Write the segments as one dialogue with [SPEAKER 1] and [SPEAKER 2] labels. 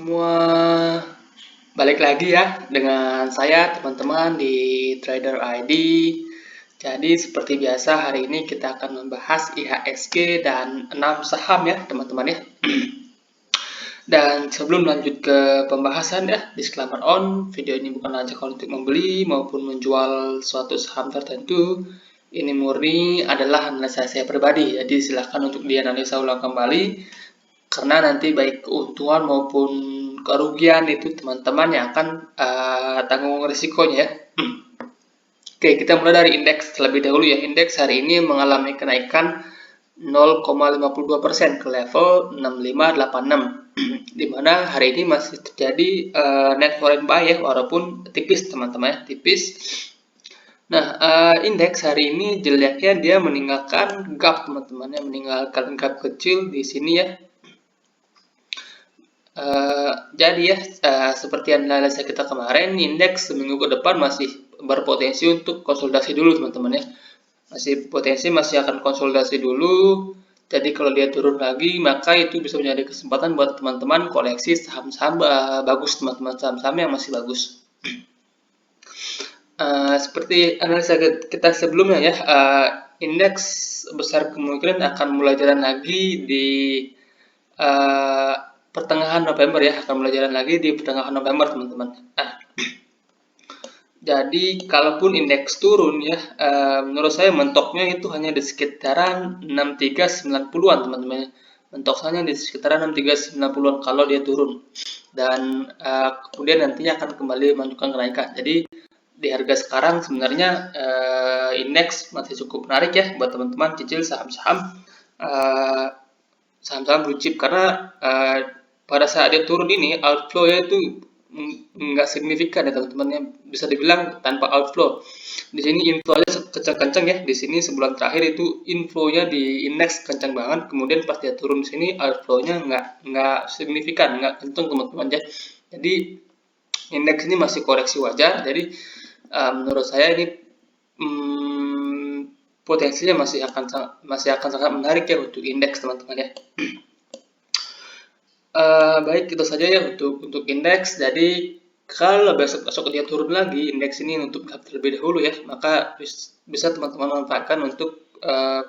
[SPEAKER 1] semua, balik lagi ya dengan saya teman-teman di Trader ID. Jadi seperti biasa hari ini kita akan membahas IHSG dan 6 saham ya teman-teman ya. Dan sebelum lanjut ke pembahasan ya, disclaimer on, video ini bukan ajakan untuk membeli maupun menjual suatu saham tertentu. Ini murni adalah analisa saya pribadi, jadi silahkan untuk dianalisa ulang kembali. Karena nanti baik keuntungan maupun kerugian itu teman-teman yang akan tanggung risikonya ya. Oke, kita mulai dari indeks terlebih dahulu ya. Indeks hari ini mengalami kenaikan 0,52% ke level 6586. Di mana hari ini masih terjadi net foreign buy ya, walaupun tipis teman-teman ya, tipis. Nah, indeks hari ini jeleknya dia meninggalkan gap teman-teman ya, meninggalkan gap kecil di sini ya. Jadi ya, seperti analisa kita kemarin, indeks seminggu ke depan masih berpotensi untuk konsolidasi dulu teman-teman ya. Masih akan konsolidasi dulu. Jadi kalau dia turun lagi, maka itu bisa menjadi kesempatan buat teman-teman koleksi saham-saham bagus teman-teman, saham-saham yang masih bagus. Seperti analisa kita sebelumnya ya, indeks besar kemungkinan akan mulai jalan lagi di pertengahan November ya, akan mulai jalan lagi di pertengahan November teman-teman. Jadi kalaupun indeks turun ya, menurut saya mentoknya itu hanya di sekitaran 6390-an teman-teman. Mentoknya di sekitaran 6390-an kalau dia turun. Dan kemudian nantinya akan kembali menunjukkan kenaikan. Jadi di harga sekarang sebenarnya indeks masih cukup menarik ya buat teman-teman cicil saham-saham blue chip, karena pada saat dia turun ini outflow-nya itu nggak signifikan ya teman-teman, bisa dibilang tanpa outflow. Di sini inflow-nya kencang-kencang ya. Di sini sebulan terakhir itu inflow-nya di indeks kencang banget. Kemudian pas dia turun di sini outflow-nya nggak signifikan, nggak kencang teman-teman ya. Jadi indeks ini masih koreksi wajar. Jadi menurut saya ini potensinya masih akan sangat menarik ya untuk indeks teman-teman ya. Baik, itu saja ya untuk indeks. Jadi kalau besok dia turun lagi, indeks ini untuk terlebih dahulu ya, maka bisa teman-teman manfaatkan untuk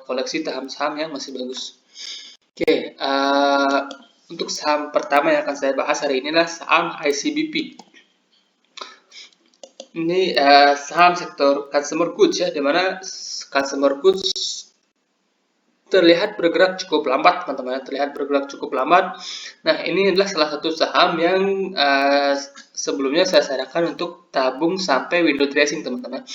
[SPEAKER 1] koleksi saham-saham yang masih bagus. Oke, untuk saham pertama yang akan saya bahas hari ini adalah saham ICBP. Ini saham sektor consumer goods ya, dimana consumer goods terlihat bergerak cukup lambat teman-teman, Nah, ini adalah salah satu saham yang sebelumnya saya sarankan untuk tabung sampai window dressing teman-teman.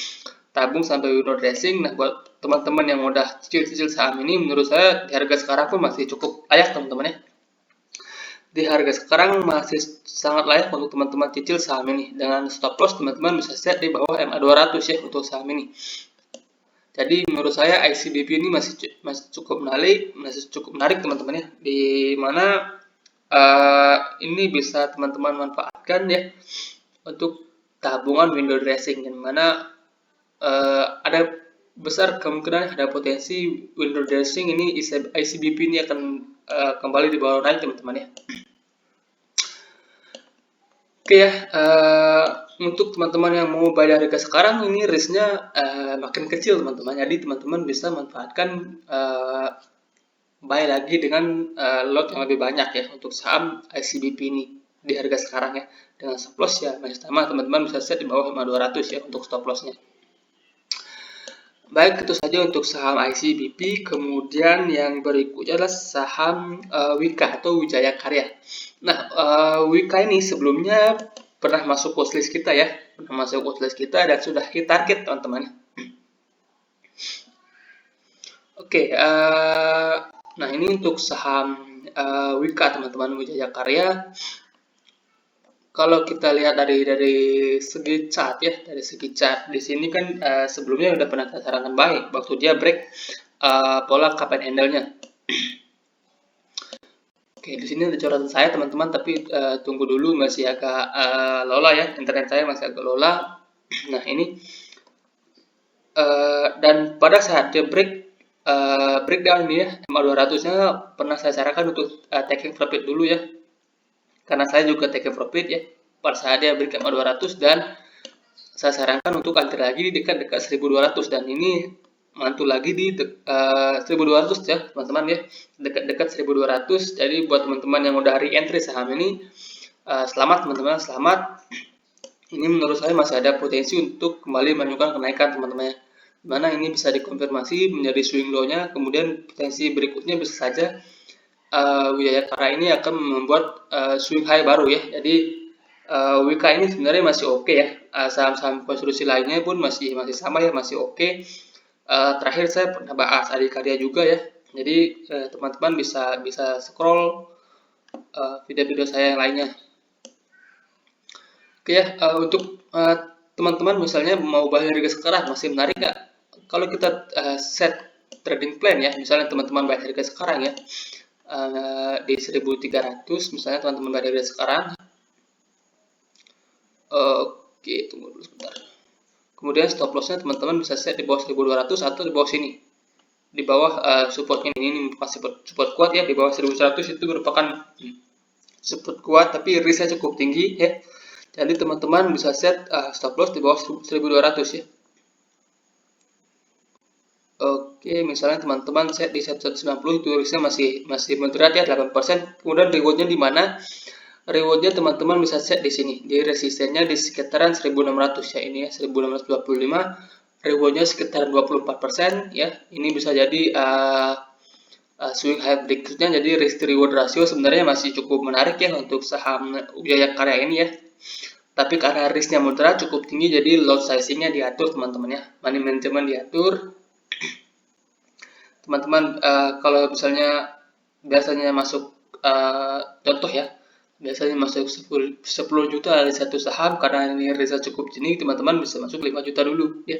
[SPEAKER 1] Tabung sampai window dressing. Nah, buat teman-teman yang udah cicil-cicil saham ini, menurut saya di harga sekarang pun masih cukup layak teman-teman ya. Di harga sekarang masih sangat layak untuk teman-teman cicil saham ini. Dengan stop loss teman-teman bisa set di bawah MA 200 ya untuk saham ini. Jadi menurut saya ICBP ini masih cukup menarik teman-teman ya, di mana ini bisa teman-teman manfaatkan ya untuk tabungan window dressing, yang mana ada besar kemungkinan ada potensi window dressing ini ICBP ini akan kembali di bawah naik teman-teman ya. Oke ya, untuk teman-teman yang mau buy dari harga sekarang, ini risknya makin kecil teman-teman. Jadi teman-teman bisa manfaatkan buy lagi dengan lot yang lebih banyak ya untuk saham ICBP ini di harga sekarang ya. Dengan stop loss ya masih sama, teman-teman bisa set di bawah 5200 ya untuk stop lossnya. Baik, itu saja untuk saham ICBP. Kemudian yang berikutnya adalah saham Wika atau Wijaya Karya. Nah, Wika ini sebelumnya pernah masuk watchlist kita ya, dan sudah hit target teman-teman. Oke, nah ini untuk saham Wika teman-teman, Wijaya Karya. Kalau kita lihat dari segi chart ya, di sini kan sebelumnya udah pernah saya sarankan baik waktu dia break pola cup and handle-nya. Oke, di sini ada coretan saya teman-teman, tapi tunggu dulu, masih agak lola ya, internet saya masih agak lola. Nah ini dan pada saat dia breakdown ini ya, MA 200 nya pernah saya sarankan untuk taking profit dulu ya, karena saya juga take profit ya pada saat dia break 200, dan saya sarankan untuk antre lagi di dekat-dekat 1200, dan ini mantul lagi di 1200 ya teman-teman ya, dekat-dekat 1200. Jadi buat teman-teman yang udah re-entry saham ini, selamat teman-teman, selamat. Ini menurut saya masih ada potensi untuk kembali menunjukkan kenaikan teman-teman ya, dimana ini bisa dikonfirmasi menjadi swing low-nya, kemudian potensi berikutnya bisa saja Wijaya Karya ini akan membuat swing high baru ya. Jadi WK ini sebenarnya masih oke ya, saham-saham konstruksi lainnya pun masih sama ya, masih oke. Terakhir saya pernah bahas Adikarya juga ya, jadi teman-teman bisa scroll video-video saya yang lainnya. Oke ya, untuk teman-teman misalnya mau bayar harga sekarang masih menarik nggak? Kalau kita set trading plan ya, misalnya teman-teman bayar harga sekarang ya, di 1300 misalnya teman-teman bayar harga sekarang. Oke, tunggu dulu sebentar. Kemudian stop lossnya teman-teman bisa set di bawah 1200 atau di bawah sini, di bawah support ini merupakan support kuat ya, di bawah 1100 itu merupakan support kuat tapi risknya cukup tinggi ya. Jadi teman-teman bisa set stop loss di bawah 1200 ya. Oke, misalnya teman-teman set di 190 itu risknya masih moderat ya, 8%. Kemudian rewardnya di mana? Rewardnya teman-teman bisa set di sini, di resistennya di sekitaran 1600 ya, ini ya 1625. Rewardnya sekitaran 24% ya. Ini bisa jadi swing high berikutnya. Jadi risk reward ratio sebenarnya masih cukup menarik ya untuk saham Wijaya Karya ini ya. Tapi karena risknya moderat cukup tinggi, jadi lot sizingnya diatur teman-teman ya, money management diatur. Teman-teman kalau misalnya biasanya masuk contoh ya, biasanya masuk 10 juta dari satu saham, karena ini risknya cukup tinggi, teman-teman bisa masuk 5 juta dulu ya.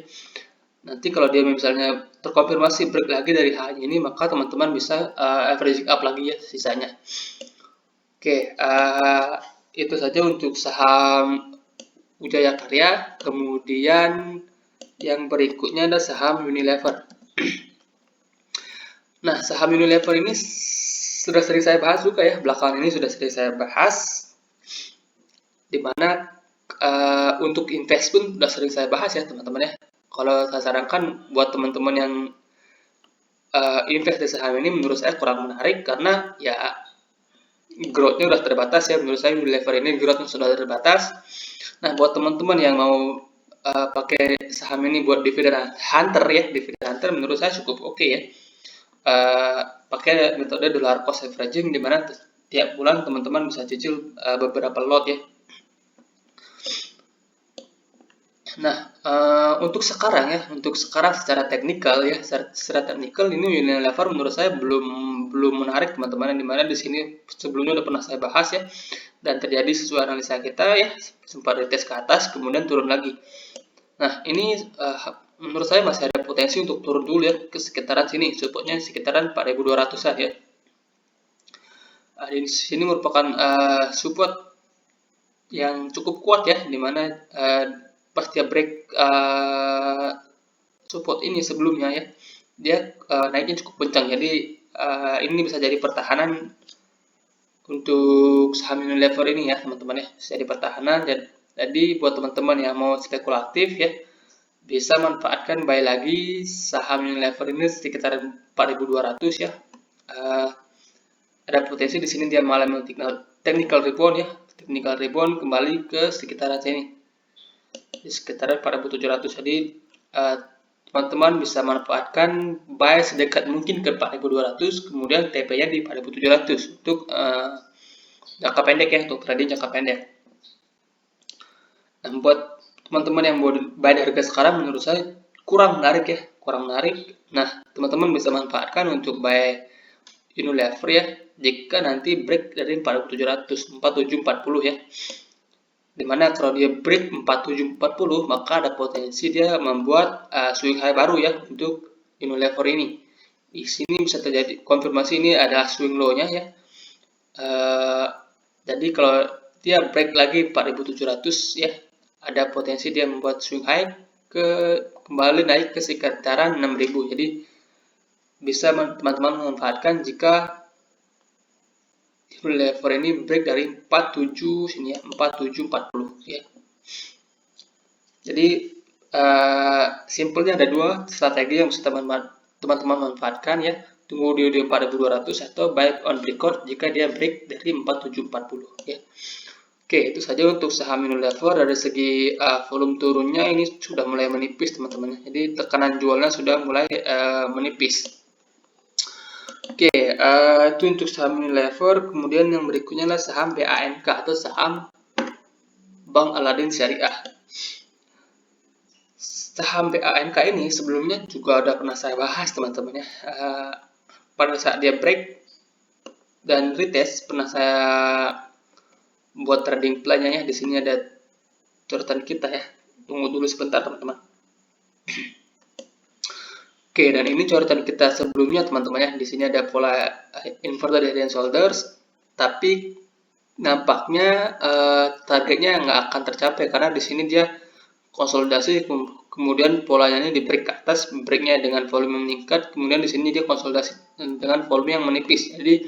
[SPEAKER 1] Nanti kalau dia misalnya terkonfirmasi break lagi dari high ini, maka teman-teman bisa averaging up lagi ya sisanya. Oke, itu saja untuk saham Wijaya Karya. Kemudian yang berikutnya ada saham Unilever. Nah, saham Unilever ini sudah sering saya bahas juga ya, belakangan ini sudah sering saya bahas, dimana untuk invest pun sudah sering saya bahas ya teman-teman ya. Kalau saya sarankan buat teman-teman yang invest di saham ini, menurut saya kurang menarik karena ya growth-nya udah terbatas ya. Menurut saya Unilever ini growth-nya sudah terbatas. Nah, buat teman-teman yang mau pakai saham ini buat dividen hunter ya, dividen hunter menurut saya cukup oke ya. Pakai metode dollar cost averaging, di mana tiap bulan teman-teman bisa cicil beberapa lot ya. Nah, untuk sekarang secara teknikal ya, secara teknikal ini Unilever menurut saya belum menarik teman-teman, di mana di sini sebelumnya udah pernah saya bahas ya, dan terjadi sesuai analisa kita ya, sempat retest ke atas kemudian turun lagi. Nah, ini menurut saya masih ada potensi untuk turun dulu ya ke sekitaran sini, supportnya sekitaran 4200-an ya. Di sini merupakan support yang cukup kuat ya, dimana pas dia break support ini sebelumnya ya, dia naiknya cukup kencang. Jadi ini bisa jadi pertahanan untuk saham Unilever ini ya teman-teman ya, bisa jadi pertahanan. Jadi buat teman-teman yang mau spekulatif ya, bisa manfaatkan buy lagi saham Unilever ini sekitar 4200 ya. Ada potensi di sini dia mengalami technical rebound ya, technical rebound kembali ke sekitaran sini, di sekitaran 4700. Jadi teman-teman bisa manfaatkan buy sedekat mungkin ke 4200, kemudian TP-nya di 4700 untuk jangka pendek ya, untuk trading jangka pendek. Nah, buat teman-teman yang mau buy di harga sekarang menurut saya kurang menarik ya, kurang menarik. Nah, teman-teman bisa manfaatkan untuk buy Unilever ya, jika nanti break dari 4700, 4740 ya. Dimana kalau dia break 4740, maka ada potensi dia membuat swing high baru ya untuk Unilever ini. Di sini bisa terjadi konfirmasi ini adalah swing low-nya ya. Jadi kalau dia break lagi 4700 ya, ada potensi dia membuat swing high kembali naik ke sekitaran 6000. Jadi bisa teman-teman memanfaatkan jika Unilever ini break dari 47 sini ya, 4740 ya. Jadi simpelnya ada dua strategi yang bisa teman-teman manfaatkan ya. Tunggu di 4200 atau buy on record jika dia break dari 4740 ya. Oke, itu saja untuk saham Unilever. Dari segi volume turunnya ini sudah mulai menipis teman-teman. Jadi tekanan jualnya sudah mulai menipis. Oke, itu untuk saham Unilever. Kemudian yang berikutnya adalah saham BANK atau saham Bank Aladin Syariah. Saham BANK ini sebelumnya juga udah pernah saya bahas teman-teman ya. Pada saat dia break dan retest pernah saya buat trading plan-nya ya. Di sini ada coretan kita ya. Tunggu dulu sebentar teman-teman. Oke, dan ini coretan kita sebelumnya teman-teman ya. Di sini ada pola inverted head and shoulders, tapi nampaknya targetnya nggak akan tercapai karena di sini dia konsolidasi, kemudian polanya ini di break ke atas, breaknya dengan volume yang meningkat, kemudian di sini dia konsolidasi dengan volume yang menipis. Jadi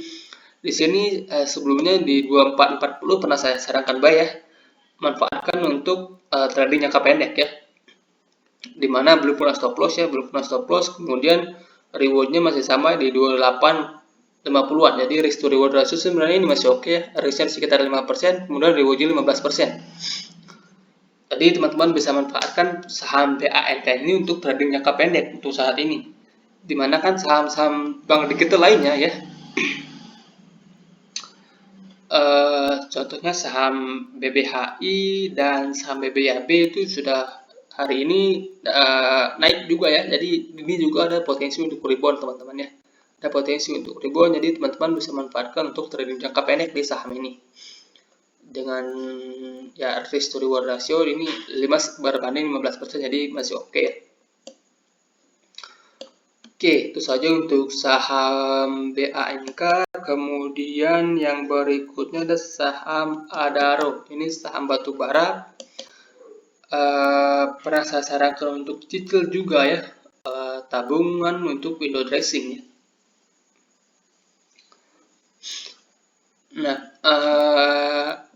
[SPEAKER 1] di sini sebelumnya di 2440 pernah saya sarankan buy ya, manfaatkan untuk trading jangka pendek ya, dimana belum pernah stop loss ya, belum pernah stop loss, kemudian rewardnya masih sama di 2850-an. Jadi risk to reward ratio sebenarnya ini masih oke ya, risknya sekitar 5%, kemudian rewardnya 15%. Jadi teman-teman bisa manfaatkan saham BANK ini untuk trading jangka pendek untuk saat ini. Dimana kan saham-saham bank digital lainnya ya, contohnya saham BBHI dan saham BBYB itu sudah hari ini naik juga ya. Jadi ini juga ada potensi untuk rebound teman-teman ya. Ada potensi untuk rebound, jadi teman-teman bisa manfaatkan untuk trading jangka pendek di saham ini. Dengan ya risk to reward ratio ini 5 berbanding 15%, jadi masih oke ya. Oke, itu saja untuk saham BANK. Kemudian yang berikutnya ada saham Adaro. Ini saham batubara. Pernah saya sarankan untuk cicil juga ya, tabungan untuk window dressing ya. Nah,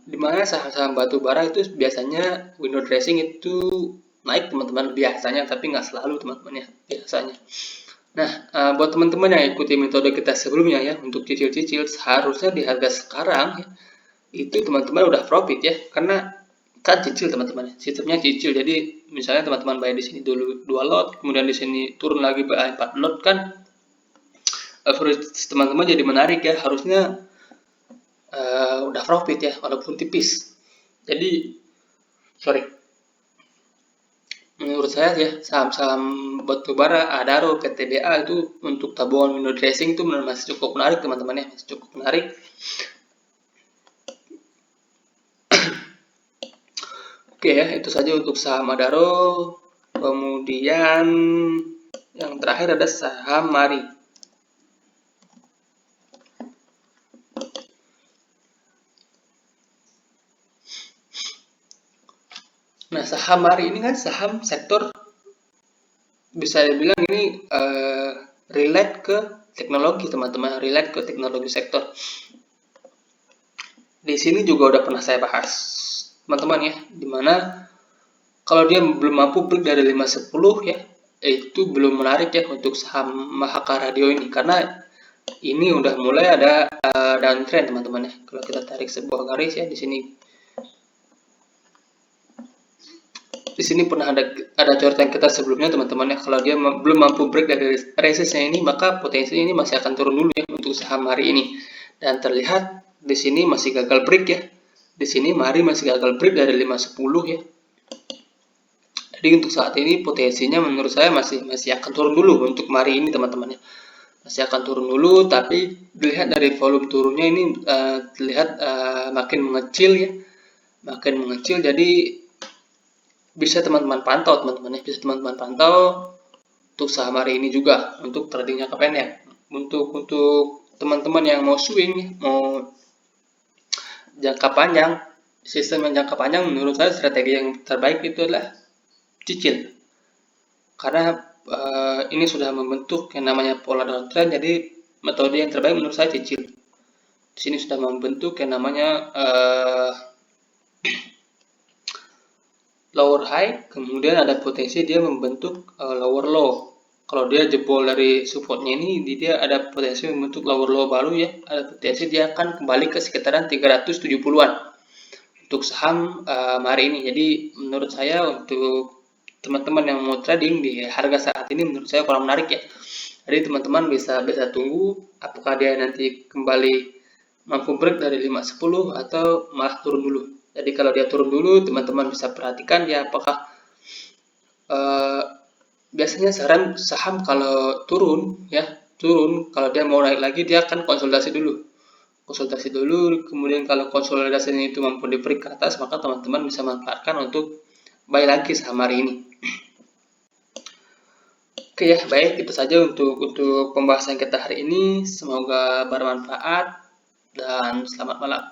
[SPEAKER 1] dimana saham-saham batubara itu biasanya window dressing itu naik teman-teman, biasanya, tapi nggak selalu teman-teman ya, biasanya. Nah, buat teman-teman yang ikuti metode kita sebelumnya ya, untuk cicil-cicil, seharusnya di harga sekarang ya, itu teman-teman udah profit ya, karena kan cicil teman-teman, sistemnya cicil. Jadi misalnya teman-teman bayar di sini dulu 2 lot, kemudian di sini turun lagi bayar 4 lot, kan average teman-teman jadi menarik ya, harusnya udah profit ya, walaupun tipis. Jadi menurut saya ya, saham-saham batubara, Adaro, PTBA itu untuk tabungan window dressing itu masih cukup menarik teman-teman ya, masih cukup menarik. Oke ya, itu saja untuk saham Adaro. Kemudian yang terakhir ada saham Mari. Nah, saham Mari ini kan saham sektor, bisa dibilang ini relate ke teknologi teman-teman, relate ke teknologi sektor. Di sini juga udah pernah saya bahas teman-teman ya, dimana kalau dia belum mampu break dari 510 ya, itu belum menarik ya untuk saham Mahaka Radio ini, karena ini udah mulai ada downtrend teman-teman ya. Kalau kita tarik sebuah garis ya, di sini pernah ada coretan kita sebelumnya teman-teman ya. Kalau dia belum mampu break dari resistnya ini, maka potensi ini masih akan turun dulu ya untuk saham hari ini. Dan terlihat di sini masih gagal break ya. Di sini Mari masih gagal break dari 510 ya. Jadi untuk saat ini potensinya menurut saya masih akan turun dulu untuk Mari ini teman-teman ya. Masih akan turun dulu, tapi dilihat dari volume turunnya ini terlihat makin mengecil ya. Makin mengecil, jadi bisa teman-teman pantau teman-teman ya. Bisa teman-teman pantau untuk saham hari ini juga untuk trading jangka pendek. Untuk teman-teman yang mau swing, mau jangka panjang, sistem yang jangka panjang, menurut saya strategi yang terbaik itu adalah cicil. Karena ini sudah membentuk yang namanya pola downtrend, jadi metode yang terbaik menurut saya cicil. di sini sudah membentuk yang namanya lower high, kemudian ada potensi dia membentuk lower low. Kalau dia jebol dari supportnya ini, dia ada potensi membentuk lower low baru ya, ada potensi dia akan kembali ke sekitaran 370-an untuk saham hari ini. Jadi menurut saya untuk teman-teman yang mau trading di harga saat ini, menurut saya kurang menarik ya. Jadi teman-teman bisa tunggu apakah dia nanti kembali mampu break dari 510 atau malah turun dulu. Jadi kalau dia turun dulu, teman-teman bisa perhatikan dia apakah biasanya saham kalau turun kalau dia mau naik lagi dia akan konsolidasi dulu, kemudian kalau konsolidasinya itu mampu di break ke atas, maka teman-teman bisa manfaatkan untuk buy lagi saham hari ini. Oke ya, baik, itu saja untuk pembahasan kita hari ini. Semoga bermanfaat dan selamat malam.